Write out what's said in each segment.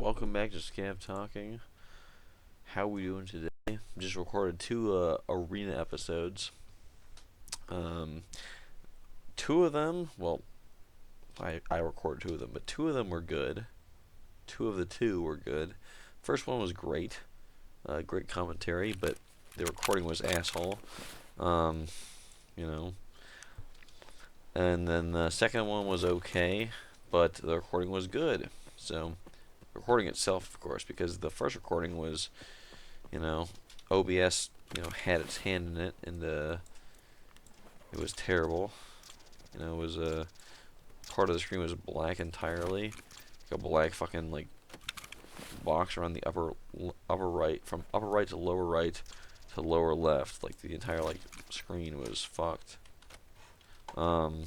welcome back to Scav Talking. How we doing today? Just recorded two arena episodes. Um, Two of them, well, I recorded two of them, but two of them were good. Two of the two were good. First one was great, great commentary, but the recording was asshole. Um, you know. And then the second one was okay, but the recording was good. So, recording itself, of course, because the first recording was, you know, OBS, had its hand in it, and it was terrible. It was part of the screen was black entirely, like a black fucking like box around the upper right, from upper right to lower left, like the entire like screen was fucked. The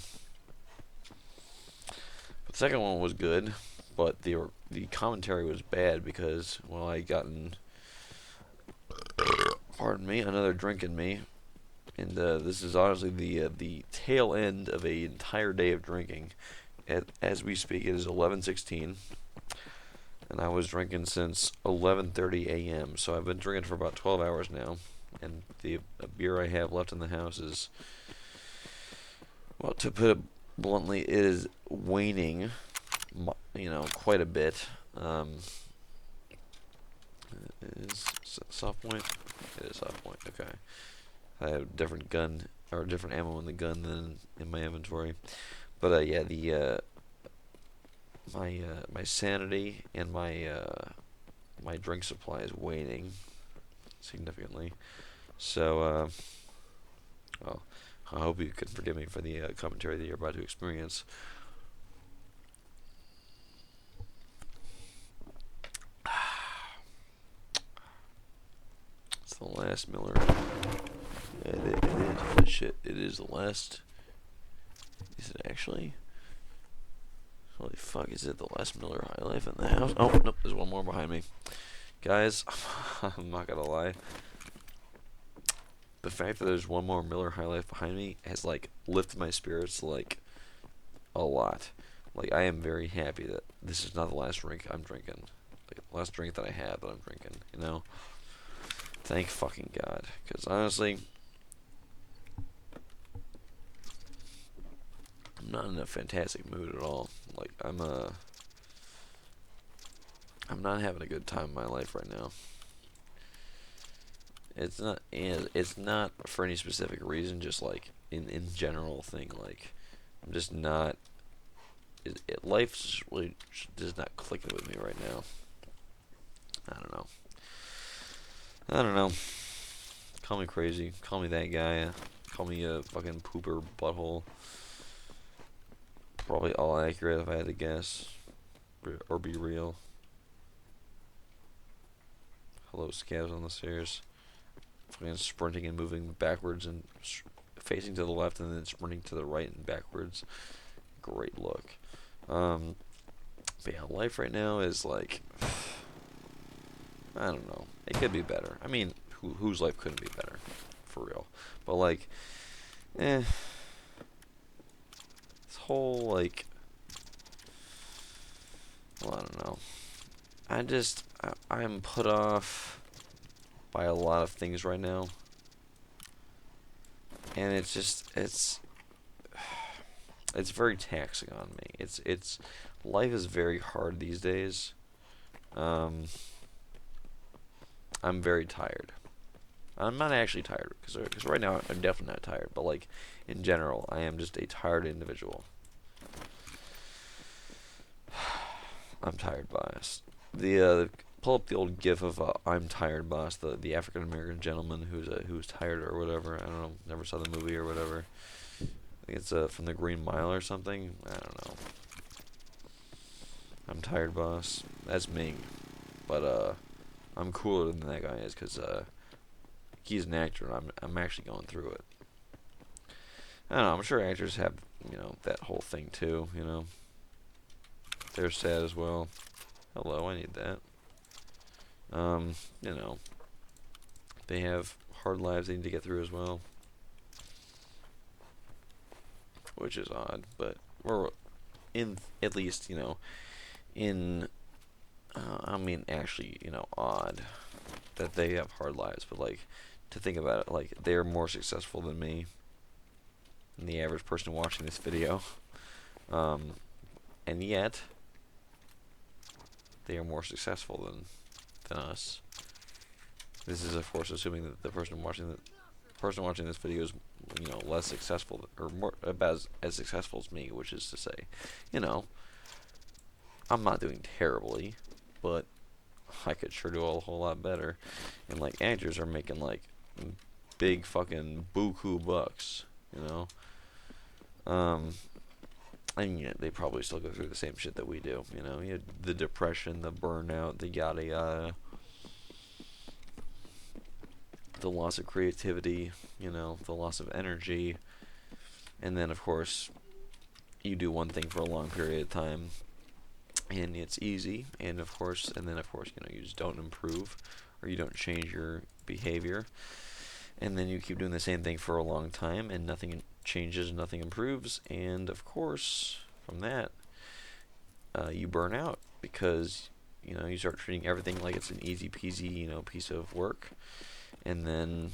second one was good, but the commentary was bad because, well, I gotten, pardon me, another drink in me, and this is honestly the tail end of an entire day of drinking. As we speak, it is 11:16, and I was drinking since 11:30 a.m. So I've been drinking for about 12 hours now, and the beer I have left in the house is, well, to put it bluntly, it is waning, quite a bit. Is soft point? It is soft point. Okay. I have a different gun or different ammo in the gun than in my inventory. But yeah, the my sanity and my drink supply is waning significantly. So well, I hope you can forgive me for the commentary that you're about to experience. It's the last Miller. It is. Holy shit! It is the last. Is it actually? Holy fuck! Is it the last Miller High Life in the house? Oh nope! There's one more behind me, guys. I'm not gonna lie. The fact that there's one more Miller High Life behind me has like lifted my spirits like a lot. Like, I am very happy that this is not the last drink I'm drinking. Like, the last drink that I have that I'm drinking. Thank fucking God. Because honestly, I'm not in a fantastic mood at all. Like, I'm not having a good time in my life right now. It's not for any specific reason, just like in general thing. Like, I'm just not. Life just really does not click with me right now. I don't know. I don't know. Call me crazy. Call me that guy. Call me a fucking pooper butthole. Probably all accurate if I had to guess. Or be real. Hello, Scavs on the stairs. Fucking sprinting and moving backwards and facing to the left and then sprinting to the right and backwards. Great look. But yeah, life right now is like, I don't know. It could be better. I mean, whose life couldn't be better, for real? But like, this whole like, well, I don't know. I'm put off by a lot of things right now, and it's very taxing on me. Life is very hard these days. I'm very tired. I'm not actually tired because right now I'm definitely not tired. But like in general, I am just a tired individual. I'm tired, boss. Pull up the old GIF of "I'm tired, boss." The African American gentleman who's tired or whatever. I don't know. Never saw the movie or whatever. I think it's from the Green Mile or something. I don't know. I'm tired, boss. That's me. But I'm cooler than that guy is because he's an actor and I'm actually going through it. I don't know. I'm sure actors have that whole thing too. They're sad as well. Hello, I need that. They have hard lives they need to get through as well, which is odd, but we're in at least in I I mean, actually, odd that they have hard lives, but like, to think about it, like, they're more successful than me, and the average person watching this video, and yet they are more successful than us. This is, of course, assuming that the person watching this video is, less successful or more about as successful as me, which is to say, I'm not doing terribly, but I could sure do a whole lot better. And like, actors are making like big fucking buku bucks, and yet they probably still go through the same shit that we do. You had the depression, the burnout, the yada yada, the loss of creativity, the loss of energy, and then of course you do one thing for a long period of time and it's easy, and then of course you just don't improve or you don't change your behavior, and then you keep doing the same thing for a long time and nothing changes, nothing improves, and of course from that you burn out because you start treating everything like it's an easy peasy piece of work, and then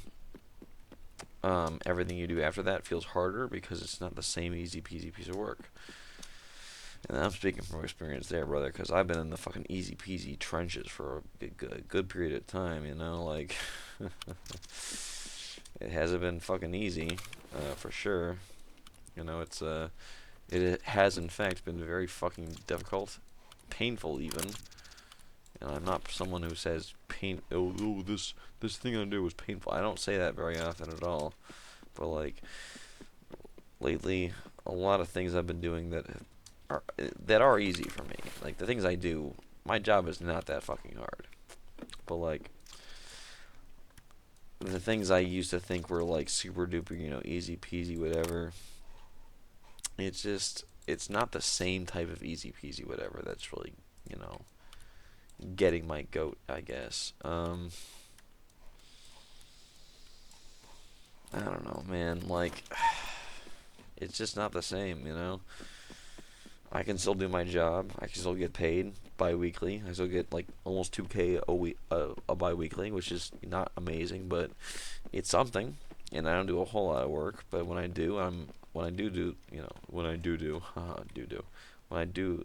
everything you do after that feels harder because it's not the same easy peasy piece of work. And I'm speaking from experience there, brother, because I've been in the fucking easy peasy trenches for a good period of time, like, it hasn't been fucking easy, for sure. It has in fact been very fucking difficult, painful even. And I'm not someone who says this thing I do was painful. I don't say that very often at all. But like, lately, a lot of things I've been doing that are easy for me. Like, the things I do, my job is not that fucking hard. But like, the things I used to think were like super duper, easy peasy, whatever. It's not the same type of easy peasy, whatever. That's really, getting my goat, I guess. I don't know, man. Like, it's just not the same, I can still do my job. I can still get paid bi-weekly. I still get like almost 2K a bi-weekly, which is not amazing, but it's something. And I don't do a whole lot of work, but when I do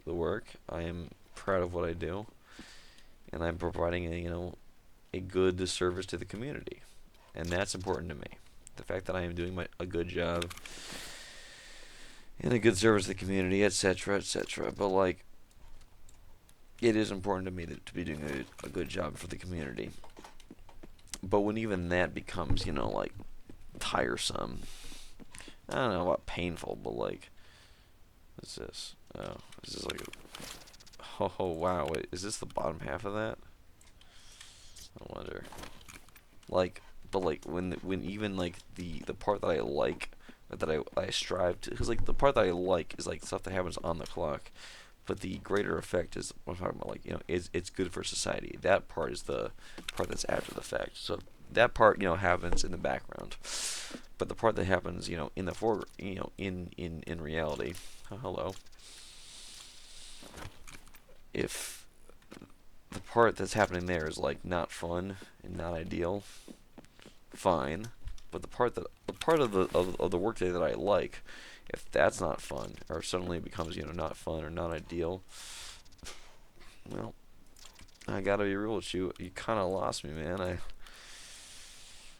the work, I am proud of what I do, and I'm providing a good service to the community, and that's important to me. The fact that I am doing a good job and a good service to the community, etc., etc. But like, it is important to me to be doing a good job for the community. But when even that becomes, like, tiresome, I don't know about painful, but like, what's this? Oh, is this like oh wow, wait, is this the bottom half of that? I wonder. Like, but like, when even like the part that I like, that I strive to, because like the part that I like is like stuff that happens on the clock, but the greater effect is what I'm talking about. Like, it's good for society. That part is the part that's after the fact. So that part happens in the background, but the part that happens in the in reality. Hello. If the part that's happening there is like not fun and not ideal, fine. But the part of the workday that I like, if that's not fun, or suddenly it becomes not fun or not ideal, well, I gotta be real with you. You kind of lost me, man. It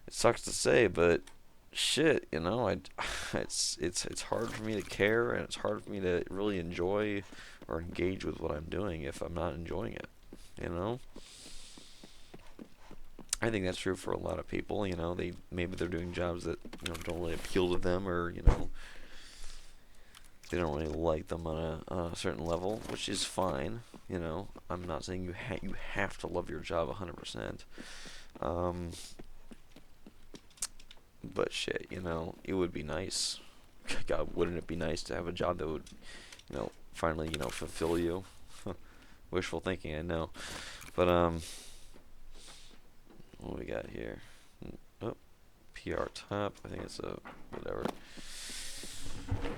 sucks to say, but shit, it's hard for me to care, and it's hard for me to really enjoy or engage with what I'm doing if I'm not enjoying it. I think that's true for a lot of people. Maybe they're doing jobs that don't really appeal to them, or they don't really like them on a certain level, which is fine. I'm not saying you have to love your job 100%. But shit, it would be nice. God, wouldn't it be nice to have a job that would, finally, fulfill you? Wishful thinking, I know. But what do we got here? Oh, PR top. I think it's a whatever.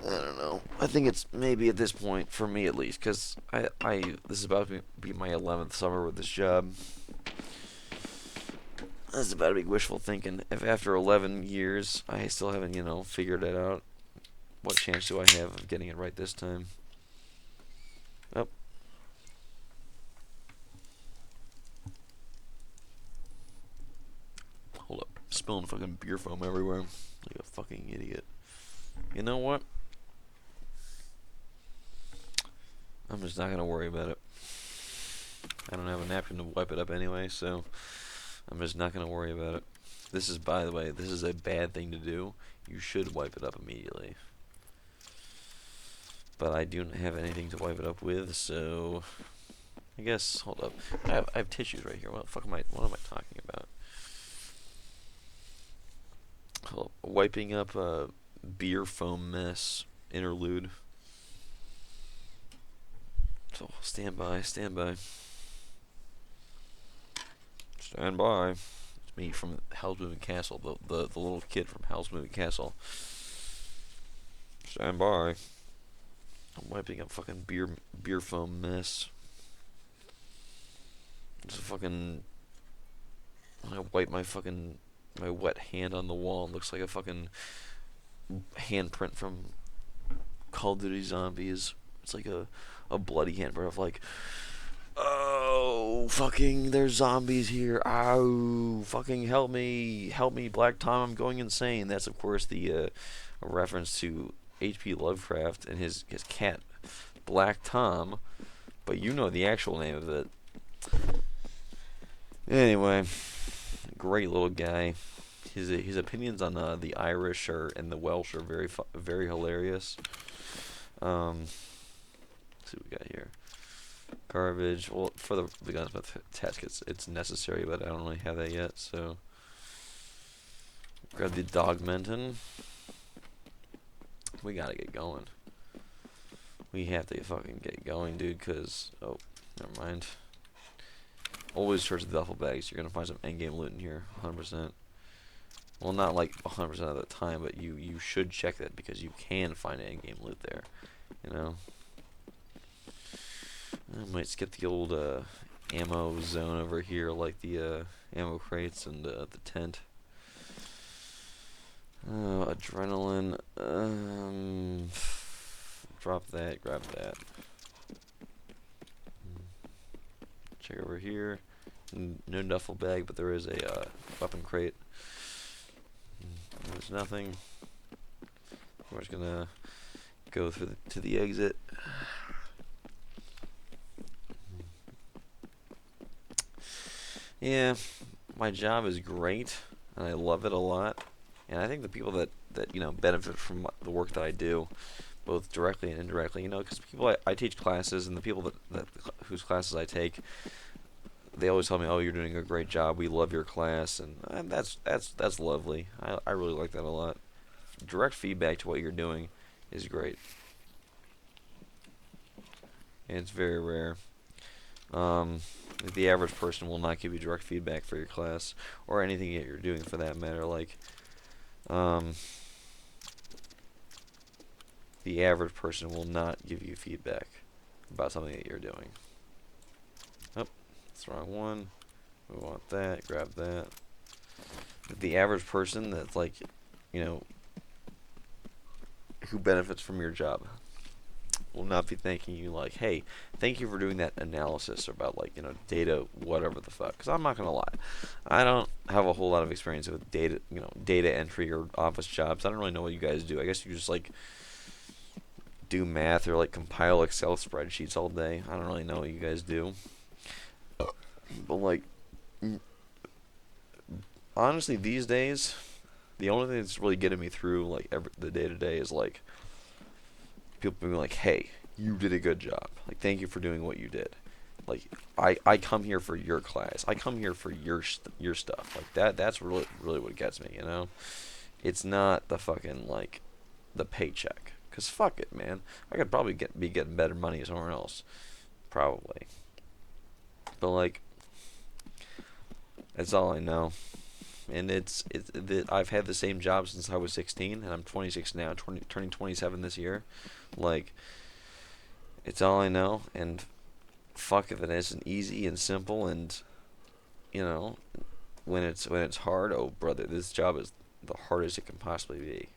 I don't know. I think it's maybe at this point, for me at least, because this is about to be my 11th summer with this job. That's about to be wishful thinking. If after 11 years I still haven't, figured it out, what chance do I have of getting it right this time? Oh. Hold up. Spilling fucking beer foam everywhere. Like a fucking idiot. You know what? I'm just not going to worry about it. I don't have a napkin to wipe it up anyway, so I'm just not going to worry about it. This is, by the way, this is a bad thing to do. You should wipe it up immediately. But I don't have anything to wipe it up with, so I guess, hold up. I have tissues right here. What am I talking about? Hold up. Wiping up a beer foam mess interlude. So stand by. Stand by. It's me from Howl's Moving Castle, the little kid from Howl's Moving Castle. Stand by. I'm wiping up fucking beer foam mess. It's a fucking. I wipe my wet hand on the wall. It looks like a fucking handprint from Call of Duty Zombies. It's like a bloody handprint of like, oh, fucking, there's zombies here. Ow, fucking help me, Black Tom, I'm going insane. That's of course a reference to H.P. Lovecraft and his cat, Black Tom, but you know the actual name of it. Anyway, great little guy. His opinions on the Irish and the Welsh are very hilarious. Let's see what we got here. Garbage. Well, for the gunsmith task, it's necessary, but I don't really have that yet. So grab the Dogmenton. We gotta get going. We have to fucking get going, dude. Cause never mind. Always search the duffel bags. You're gonna find some endgame loot in here, 100%. Well, not like 100% of the time, but you should check that because you can find endgame loot there. You know. I might skip the old ammo zone over here, like the ammo crates and the tent. Adrenaline. Drop that. Grab that. Check over here. No duffel bag, but there is a weapon crate. There's nothing. We're just gonna go through to the exit. Yeah, my job is great, and I love it a lot. And I think the people that benefit from the work that I do, both directly and indirectly, because people I teach classes, and the people that whose classes I take, they always tell me, "Oh, you're doing a great job. We love your class," and that's lovely. I really like that a lot. Direct feedback to what you're doing is great, and it's very rare. The average person will not give you direct feedback for your class or anything that you're doing, for that matter. Like, the average person will not give you feedback about something that you're doing. Oh, that's the wrong one. We want that. Grab that. The average person that's like, who benefits from your job will not be thanking you like, hey, thank you for doing that analysis about data, whatever the fuck. Because I'm not gonna lie, I don't have a whole lot of experience with data, data entry or office jobs. I don't really know what you guys do. I guess you just do math or compile Excel spreadsheets all day. I don't really know what you guys do. But honestly, these days, the only thing that's really getting me through the day to day is people being like, hey, you did a good job. Thank you for doing what you did. I come here for your class. I come here for your stuff. That's really what gets me, It's not the fucking, the paycheck. Because fuck it, man. I could probably be getting better money somewhere else. Probably. But, that's all I know. and I've had the same job since I was 16, and I'm 26 now, turning 27 this year. Like, it's all I know, and fuck if it isn't easy and simple, and you know, when it's hard, oh brother, this job is the hardest it can possibly be.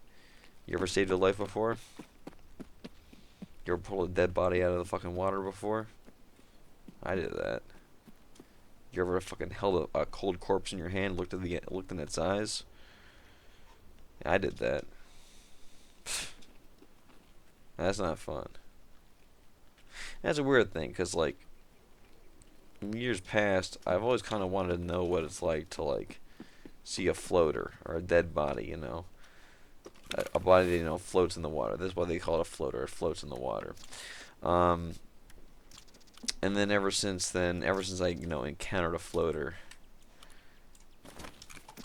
You ever saved a life before? You ever pulled a dead body out of the fucking water before? I did that. You ever fucking held a cold corpse in your hand, looked in its eyes? I did that. That's not fun. That's a weird thing, cause like in years past, I've always kind of wanted to know what it's like to like see a floater or a dead body, a body that floats in the water. That's why they call it a floater. It floats in the water. Um, and then ever since I encountered a floater,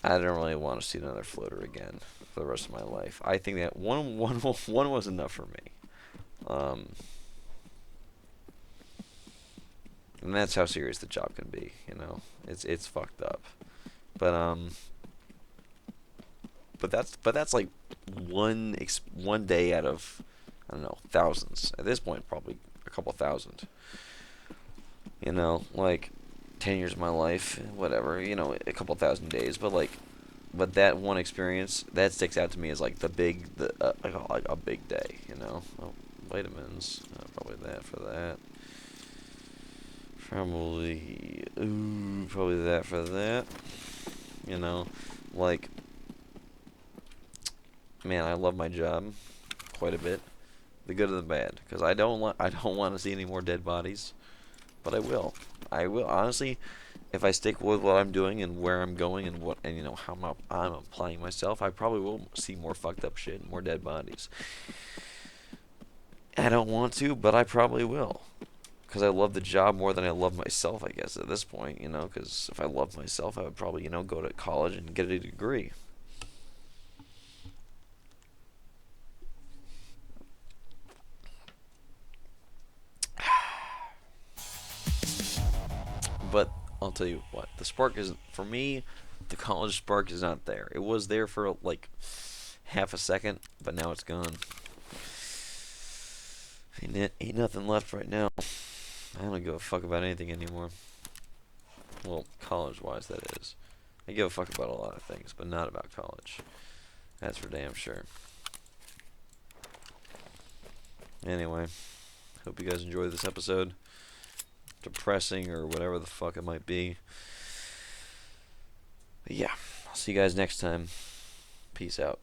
I didn't really want to see another floater again for the rest of my life. I think that one was enough for me. And that's how serious the job can be. It's fucked up. But that's like one day out of, I don't know, thousands. At this point, probably a couple thousand. Like 10 years of my life, whatever. A couple thousand days. But that one experience that sticks out to me as like like a big day. Oh, vitamins, probably that for that. Probably that for that. Like, man, I love my job quite a bit, the good and the bad, because I don't want to see any more dead bodies, but I will honestly, if I stick with what I'm doing and where I'm going and how I'm applying myself, I probably will see more fucked up shit and more dead bodies. I don't want to, but I probably will. Because I love the job more than I love myself, I guess, at this point, because if I loved myself, I would probably, go to college and get a degree. But I'll tell you what, the spark isn't, for me, the college spark is not there. It was there for, like, half a second, but now it's gone. Ain't nothing left right now. I don't give a fuck about anything anymore. Well, college-wise, that is. I give a fuck about a lot of things, but not about college. That's for damn sure. Anyway, hope you guys enjoyed this episode. Depressing or whatever the fuck it might be. But yeah, I'll see you guys next time. Peace out.